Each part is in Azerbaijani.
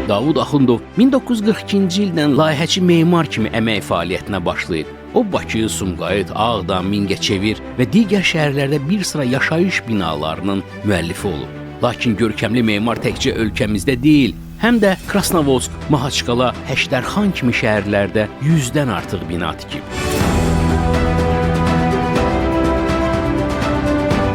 Davud Axundov 1942-ci ildən layihəçi memar kimi əmək fəaliyyətinə başlayıb. O Bakı, Sumqayıt, Ağdam, Mingəçevir və digər şəhərlərdə bir sıra yaşayış binalarının müəllifi olub. Lakin görkəmli memar təkcə ölkəmizdə deyil, həm də Krasnovodsk, Mahaçqala, Həştərxan kimi şəhərlərdə 100-dən artıq bina tikib.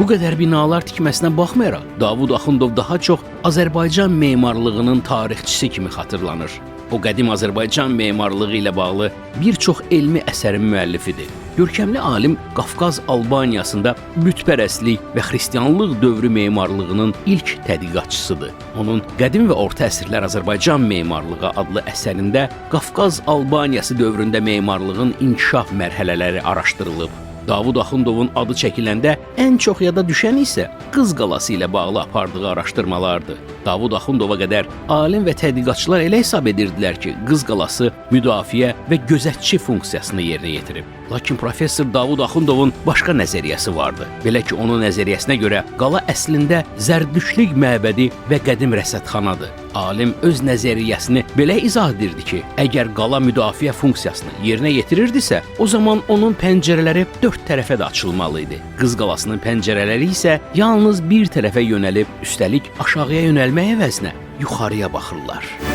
Bu qədər binalar tikməsinə baxmayaraq, Davud Axundov daha çox Azərbaycan memarlığının tarixçisi kimi xatırlanır. O qədim Azərbaycan memarlığı ilə bağlı bir çox elmi əsərin müəllifidir. Görkəmli alim Qafqaz Albaniyasında bütpərəstlik və xristianlıq dövrü memarlığının ilk tədqiqatçısıdır. Onun Qədim və Orta əsrlər Azərbaycan memarlığı adlı əsərində Qafqaz Albaniyası dövründə memarlığın inkişaf mərhələləri araşdırılıb. Davud Axundovun adı çəkiləndə ən çox yada düşən isə Qız qalası ilə bağlı apardığı araşdırmalardır. Davud Axundova qədər alim və tədqiqatçılar elə hesab edirdilər ki, Qız qalası müdafiə və gözətçi funksiyasını yerinə yetirib. Lakin professor Davud Axundovun başqa nəzəriyyəsi vardı. Belə ki, onun nəzəriyyəsinə görə qala əslində Zərdüştlük məbədi və qədim rəsədxanadır. Alim öz nəzəriyyəsini belə izah edirdi ki, əgər qala müdafiə funksiyasını yerinə yetirirdisə, o zaman onun pəncərələri dörd tərəfə də açılmalı idi. Qız qalasının pəncərələri isə yalnız bir tərəfə yönəlib, üstəlik aşağıya yönəlmək əvəzinə yuxarıya baxırlar.